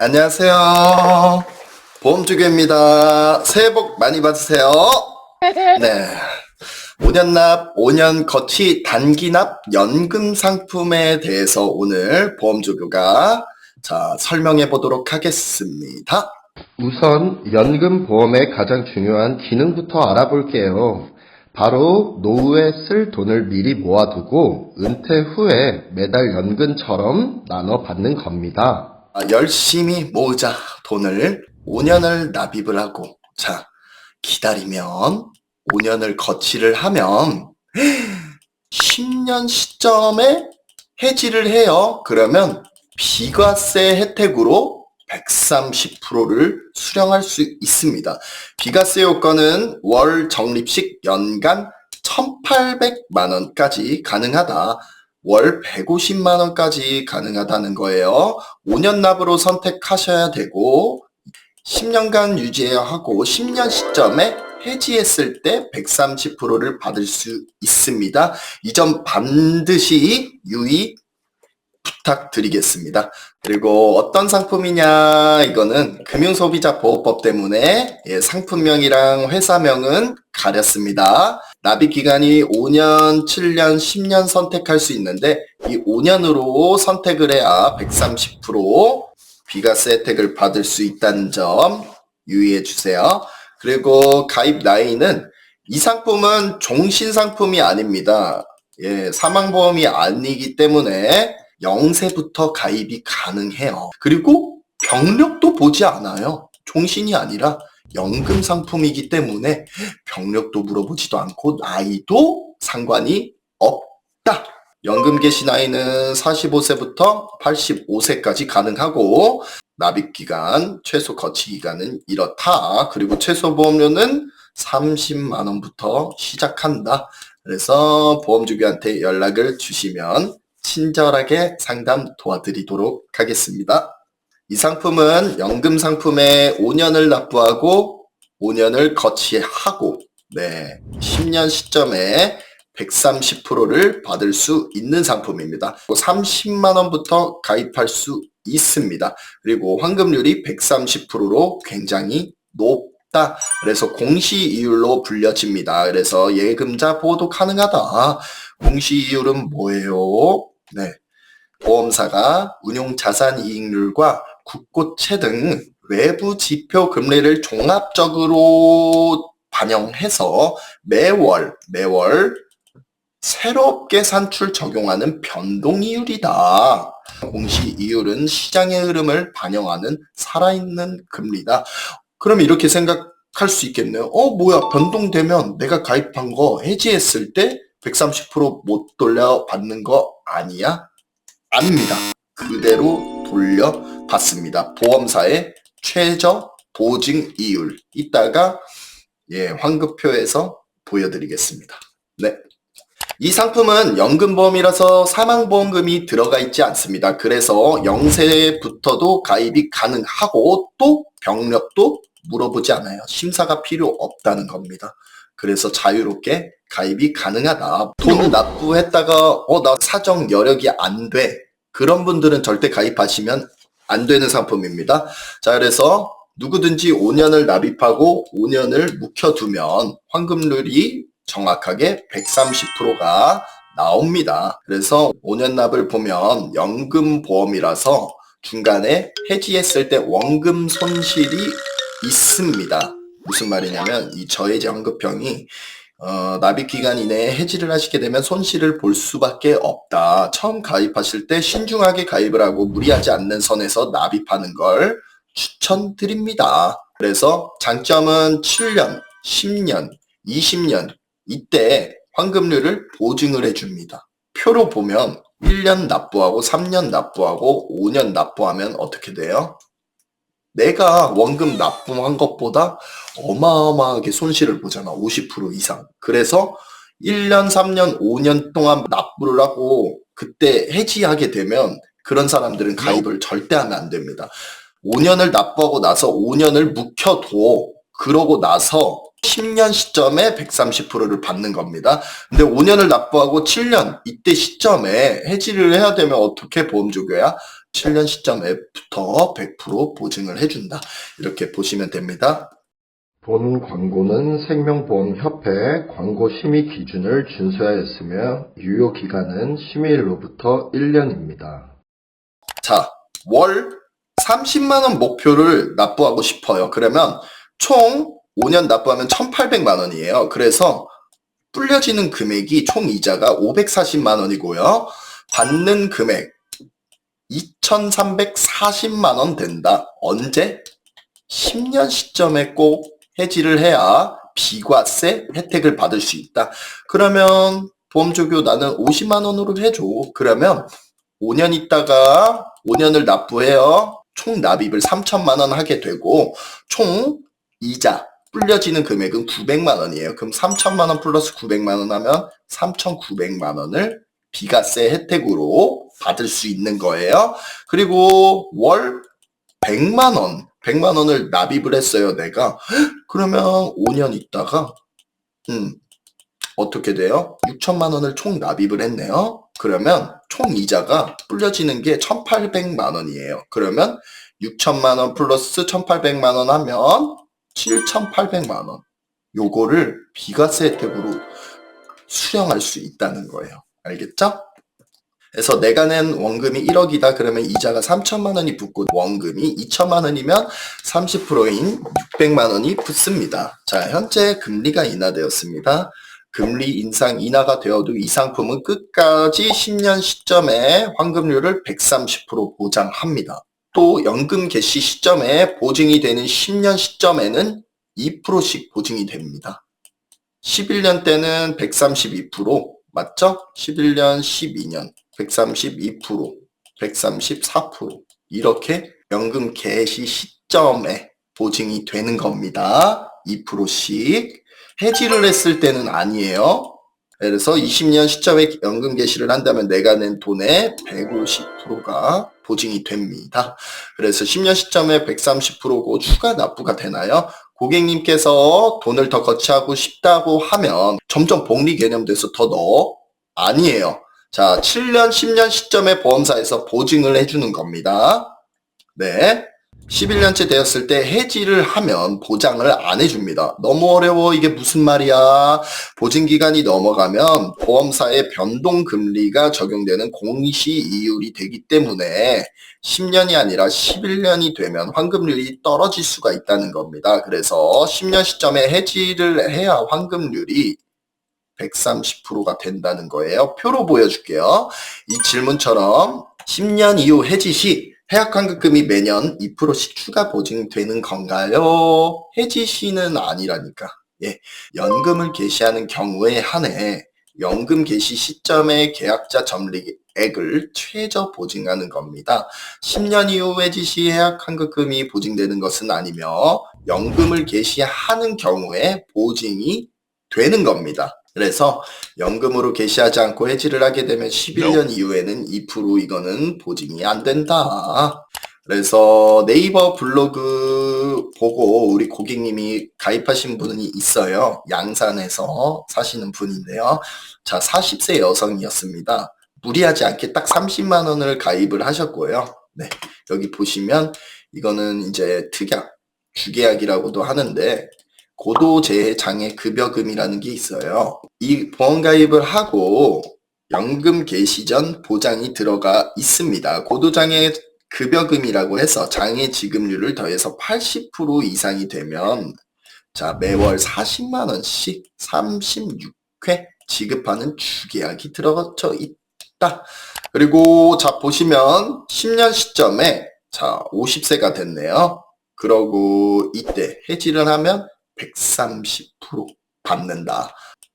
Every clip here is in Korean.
안녕하세요. 보험주교입니다. 새해 복 많이 받으세요. 네. 5년 납, 5년 거치 단기 납 연금 상품에 대해서 오늘 보험주교가 설명해 보도록 하겠습니다. 우선 연금 보험의 가장 중요한 기능부터 알아볼게요. 바로 노후에 쓸 돈을 미리 모아두고 은퇴 후에 매달 연금처럼 나눠 받는 겁니다. 열심히 모으자 돈을 5년을 납입을 하고 기다리면 5년을 거치를 하면 10년 시점에 해지를 해요. 그러면 비과세 혜택으로 130%를 수령할 수 있습니다. 비과세 요건은 월 적립식 연간 1,800만 원까지 가능하다. 월 150만 원까지 가능하다는 거예요. 5년 납으로 선택하셔야 되고 10년간 유지해야 하고 10년 시점에 해지했을 때 130%를 받을 수 있습니다. 이 점 반드시 유의 부탁드리겠습니다. 그리고 어떤 상품이냐, 이거는 금융소비자보호법 때문에 상품명이랑 회사명은 가렸습니다. 납입 기간이 5년, 7년, 10년 선택할 수 있는데 이 5년으로 선택을 해야 130% 비과세 혜택을 받을 수 있다는 점 유의해 주세요. 그리고 가입 나이는 이 상품은 종신상품이 아닙니다. 사망보험이 아니기 때문에 0세부터 가입이 가능해요. 그리고 병력도 보지 않아요. 종신이 아니라 연금 상품이기 때문에 병력도 물어보지도 않고 나이도 상관이 없다. 연금 개시 나이는 45세부터 85세까지 가능하고 납입기간, 최소 거치기간은 이렇다. 그리고 최소 보험료는 30만 원부터 시작한다. 그래서 보험주교한테 연락을 주시면 친절하게 상담 도와드리도록 하겠습니다. 이 상품은 연금 상품에 5년을 납부하고 5년을 거치하고 10년 시점에 130%를 받을 수 있는 상품입니다. 30만 원부터 가입할 수 있습니다. 그리고 환급률이 130%로 굉장히 높다. 그래서 공시이율로 불려집니다. 그래서 예금자 보호도 가능하다. 공시이율은 뭐예요? 보험사가 운용자산이익률과 국고채 등 외부 지표 금리를 종합적으로 반영해서 매월 새롭게 산출 적용하는 변동이율이다. 공시이율은 시장의 흐름을 반영하는 살아있는 금리다. 그럼 이렇게 생각할 수 있겠네요. 뭐야, 변동되면 내가 가입한 거 해지했을 때 130%못 돌려받는 거 아니야? 아닙니다. 그대로 돌려받습니다. 보험사의 최저 보증 이율 이따가 환급표에서 보여드리겠습니다. 이 상품은 연금보험이라서 사망보험금이 들어가 있지 않습니다. 그래서 0세부터도 가입이 가능하고 또 병력도 물어보지 않아요. 심사가 필요 없다는 겁니다. 그래서 자유롭게 가입이 가능하다. 돈을 납부했다가 나 사정 여력이 안 돼. 그런 분들은 절대 가입하시면 안 되는 상품입니다. 그래서 누구든지 5년을 납입하고 5년을 묵혀두면 환급률이 정확하게 130%가 나옵니다. 그래서 5년 납을 보면 연금보험이라서 중간에 해지했을 때 원금 손실이 있습니다. 무슨 말이냐면 이 저해지 환급형이 납입 기간 이내에 해지를 하시게 되면 손실을 볼 수밖에 없다. 처음 가입하실 때 신중하게 가입을 하고 무리하지 않는 선에서 납입하는 걸 추천드립니다. 그래서 장점은 7년, 10년, 20년 이때 환급률을 보증을 해줍니다. 표로 보면 1년 납부하고 3년 납부하고 5년 납부하면 어떻게 돼요? 내가 원금 납부한 것보다 어마어마하게 손실을 보잖아. 50% 이상. 그래서 1년, 3년, 5년 동안 납부를 하고 그때 해지하게 되면 그런 사람들은 가입을 절대 하면 안 됩니다. 5년을 납부하고 나서 5년을 묵혀둬. 그러고 나서 10년 시점에 130%를 받는 겁니다. 근데 5년을 납부하고 7년 이때 시점에 해지를 해야 되면 어떻게 보험주교야? 7년 시점에부터 100% 보증을 해준다. 이렇게 보시면 됩니다. 본 광고는 생명보험협회 광고 심의 기준을 준수하였으며 유효 기간은 심의일로부터 1년입니다. 자, 월 30만 원 목표를 납부하고 싶어요. 그러면 총 5년 납부하면 1,800만 원이에요. 그래서 불려지는 금액이 총 이자가 540만 원이고요. 받는 금액 2,340만 원 된다. 언제? 10년 시점에 꼭 해지를 해야 비과세 혜택을 받을 수 있다. 그러면 보험조교 나는 50만 원으로 해줘. 그러면 5년 있다가 5년을 납부해요. 총 납입을 3천만 원 하게 되고 총 이자 불려지는 금액은 900만 원이에요. 그럼 3천만 원 플러스 900만 원 하면 3,900만 원을 비과세 혜택으로 받을 수 있는 거예요. 그리고 월 100만 원, 100만 원을 납입을 했어요, 내가. 그러면 5년 있다가 어떻게 돼요? 6천만 원을 총 납입을 했네요. 그러면 총 이자가 불려지는 게 1,800만 원이에요. 그러면 6천만 원 플러스 1,800만 원 하면 7,800만 원. 요거를 비과세 혜택으로 수령할 수 있다는 거예요. 알겠죠? 그래서 내가 낸 원금이 1억이다 그러면 이자가 3천만 원이 붙고 원금이 2천만 원이면 30%인 600만 원이 붙습니다. 자, 현재 금리가 인하되었습니다. 금리 인상 인하가 되어도 이 상품은 끝까지 10년 시점에 환급률을 130% 보장합니다. 또 연금 개시 시점에 보증이 되는 10년 시점에는 2%씩 보증이 됩니다. 11년 때는 132%, 맞죠? 11년, 12년 132%, 134% 이렇게 연금 개시 시점에 보증이 되는 겁니다. 2%씩. 해지를 했을 때는 아니에요. 그래서 20년 시점에 연금 개시를 한다면 내가 낸 돈의 150%가 보증이 됩니다. 그래서 10년 시점에 130%고 추가 납부가 되나요? 고객님께서 돈을 더 거치하고 싶다고 하면 점점 복리 개념돼서 더 넣어? 아니에요. 자, 7년, 10년 시점에 보험사에서 보증을 해주는 겁니다. 네. 11년째 되었을 때 해지를 하면 보장을 안 해줍니다. 너무 어려워. 이게 무슨 말이야. 보증기간이 넘어가면 보험사의 변동금리가 적용되는 공시이율이 되기 때문에 10년이 아니라 11년이 되면 환급률이 떨어질 수가 있다는 겁니다. 그래서 10년 시점에 해지를 해야 환급률이 130%가 된다는 거예요. 표로 보여줄게요. 이 질문처럼 10년 이후 해지 시 해약환급금이 매년 2%씩 추가 보증되는 건가요? 해지 시는 아니라니까. 예, 연금을 개시하는 경우에 한해 연금 개시 시점의 계약자 적립액을 최저 보증하는 겁니다. 10년 이후 해지 시 해약환급금이 보증되는 것은 아니며 연금을 개시하는 경우에 보증이 되는 겁니다. 그래서 연금으로 개시하지 않고 해지를 하게 되면 11년 이후에는 2% 이거는 보증이 안 된다. 그래서 네이버 블로그 보고 우리 고객님이 가입하신 분이 있어요. 양산에서 사시는 분인데요. 자, 40세 여성이었습니다. 무리하지 않게 딱 30만 원을 가입을 하셨고요. 네, 여기 보시면 이거는 이제 특약, 주계약이라고도 하는데 고도재해 장애 급여금이라는 게 있어요. 이 보험 가입을 하고 연금 개시 전 보장이 들어가 있습니다. 고도장애 급여금이라고 해서 장애 지급률을 더해서 80% 이상이 되면 자, 매월 40만 원씩 36회 지급하는 주계약이 들어져 있다. 그리고 자, 보시면 10년 시점에 자, 50세가 됐네요. 그러고 이때 해지를 하면 130% 받는다.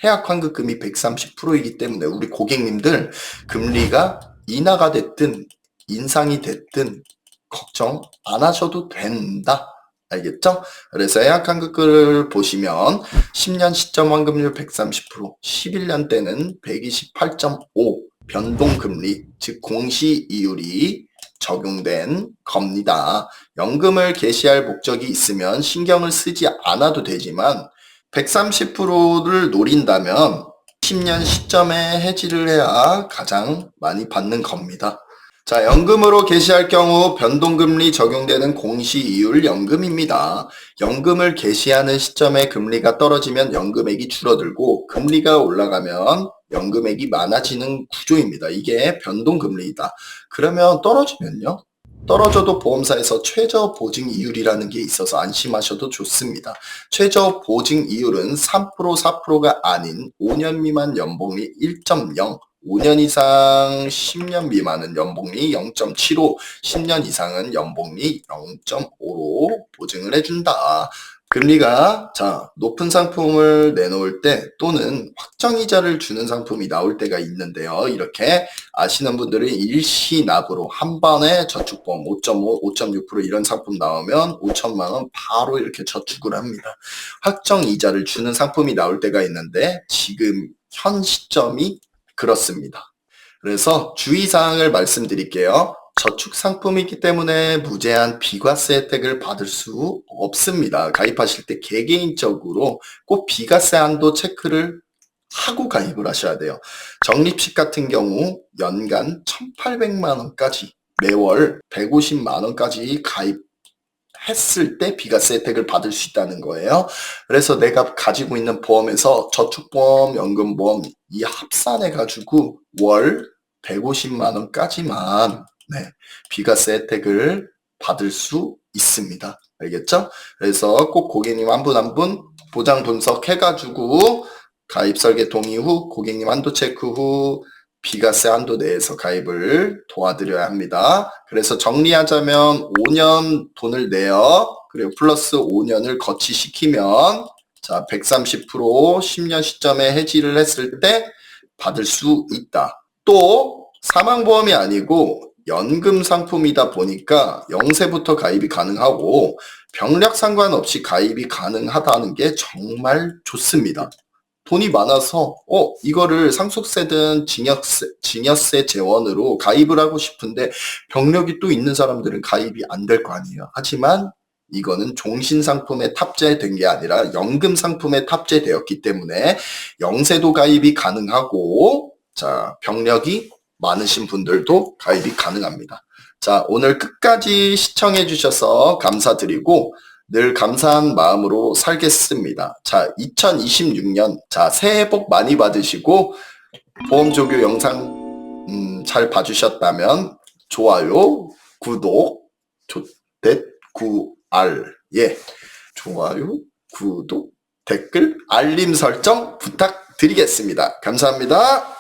해약환급금이 130%이기 때문에 우리 고객님들 금리가 인하가 됐든 인상이 됐든 걱정 안 하셔도 된다. 알겠죠? 그래서 해약환급금을 보시면 10년 시점 환급률 130%, 11년 때는 128.5 변동금리, 즉 공시이율이 적용된 겁니다. 연금을 개시할 목적이 있으면 신경을 쓰지 않아도 되지만 130%를 노린다면 10년 시점에 해지를 해야 가장 많이 받는 겁니다. 자, 연금으로 개시할 경우 변동금리 적용되는 공시이율 연금입니다. 연금을 개시하는 시점에 금리가 떨어지면 연금액이 줄어들고 금리가 올라가면 연금액이 많아지는 구조입니다. 이게 변동금리이다. 그러면 떨어지면요? 떨어져도 보험사에서 최저 보증 이율이라는 게 있어서 안심하셔도 좋습니다. 최저 보증 이율은 3%, 4%가 아닌 5년 미만 연봉이 1.0, 5년 이상 10년 미만은 연봉리 0.75, 10년 이상은 연봉리 0.5로 보증을 해준다. 금리가 높은 상품을 내놓을 때 또는 확정이자를 주는 상품이 나올 때가 있는데요. 이렇게 아시는 분들은 일시납으로 한 번에 저축보험 5.5, 5.6% 이런 상품 나오면 5천만 원 바로 이렇게 저축을 합니다. 확정이자를 주는 상품이 나올 때가 있는데 지금 현 시점이 그렇습니다. 그래서 주의사항을 말씀드릴게요. 저축 상품이기 때문에 무제한 비과세 혜택을 받을 수 없습니다. 가입하실 때 개개인적으로 꼭 비과세 한도 체크를 하고 가입을 하셔야 돼요. 적립식 같은 경우 연간 1,800만 원까지 매월 150만 원까지 가입했을 때 비과세 혜택을 받을 수 있다는 거예요. 그래서 내가 가지고 있는 보험에서 저축보험, 연금보험 이 합산해 가지고 월 150만 원까지만 비과세 혜택을 받을 수 있습니다. 알겠죠? 그래서 꼭 고객님 한 분 한 분 보장 분석해가지고 가입 설계 동의 후 고객님 한도 체크 후 비과세 한도 내에서 가입을 도와드려야 합니다. 그래서 정리하자면 5년 돈을 내요. 그리고 플러스 5년을 거치시키면 130% 10년 시점에 해지를 했을 때 받을 수 있다. 또 사망보험이 아니고 연금 상품이다 보니까 0세부터 가입이 가능하고 병력 상관없이 가입이 가능하다는 게 정말 좋습니다. 돈이 많아서 이거를 상속세든 증여세 재원으로 가입을 하고 싶은데 병력이 또 있는 사람들은 가입이 안 될 거 아니에요. 하지만 이거는 종신상품에 탑재된 게 아니라 연금 상품에 탑재되었기 때문에 0세도 가입이 가능하고 병력이 많으신 분들도 가입이 가능합니다. 오늘 끝까지 시청해 주셔서 감사드리고 늘 감사한 마음으로 살겠습니다. 2026년 새해 복 많이 받으시고 보험조교 영상 잘 봐주셨다면 좋아요, 구독, 좋아요, 구독, 댓글, 알림 설정 부탁드리겠습니다. 감사합니다.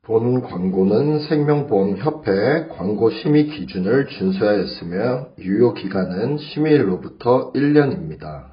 본 광고는 생명보험협회 광고 심의 기준을 준수하였으며 유효 기간은 심의일로부터 1년입니다.